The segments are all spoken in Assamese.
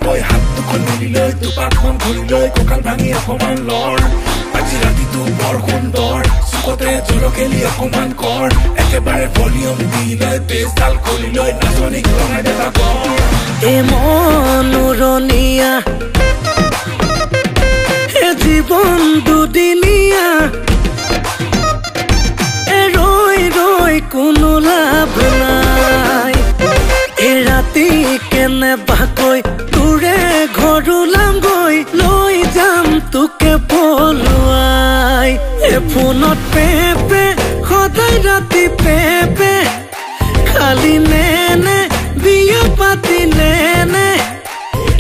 কৈ হাত দুখন মেলি লৈ দুপাক মন ঘূৰি লৈ কঁকাল ভাঙি অকমান লৰ আজি ৰাতিটো বৰ সুন্দৰ চুকতে জলকেলি অকমান কৰ একেবাৰে ভলিউম দি লৈ বেছডাল খুলি লৈ নাচনীক লগাই দে বাগৰ এ মনোৰণীয়া এ জীৱন দুদিনীয়া এ ৰৈ ৰৈ কোনো লাভ নাই এ ৰাতি কেনেবাকৈ তোৰে ঘৰ ওলামগৈ লৈ যাম তোকে পলুৱাই এ ফোনত পেপে সদায় ৰাতি পেপে খালি নেনে বিয়া পাতি নেনে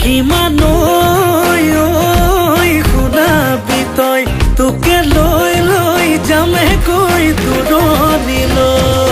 কিমান শুনাবি তই তোকে লৈ লৈ যামে কৈ দূৰণিলৈ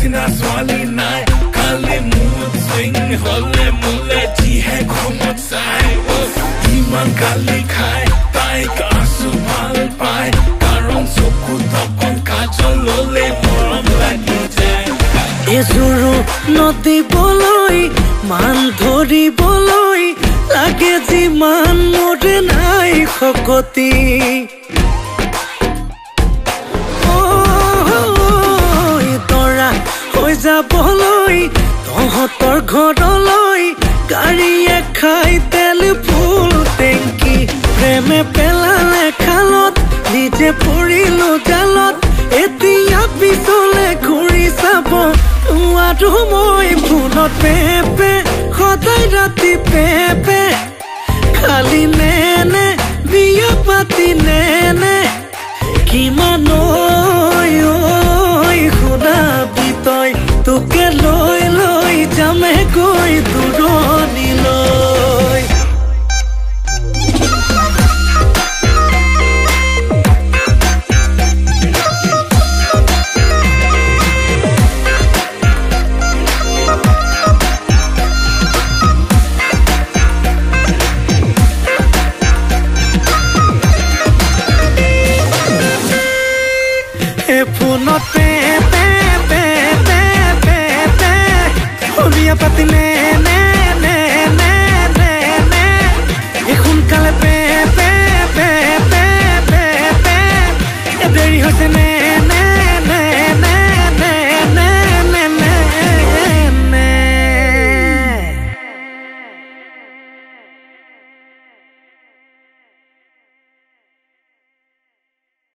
নিচিনা ছোৱালী নাই খালি মুড চুইং হলে মোলে যিহে ঘুমত চাই ইমান গালি খাই তাইক আছো ভাল পাই কাৰণ চকু তকন কাজল ললে মৰম লাগি যায় এজোৰো নদিবলৈ মান ধৰিবলৈ লাগে যিমান মোৰে নাই শকতি যাবলৈ তহঁতৰ ঘৰলৈ গাড়ীয়ে খাই তেল ফুল টেংকি প্ৰেমে পেলালে খালত নিজে পৰিলো জালত এতিয়া পিছলে ঘূৰি চাব নোৱাৰো মই ফোনত পেপে সদায় ৰাতি পেপে খালি নেনে বিয়া পাতি নেনে কিমান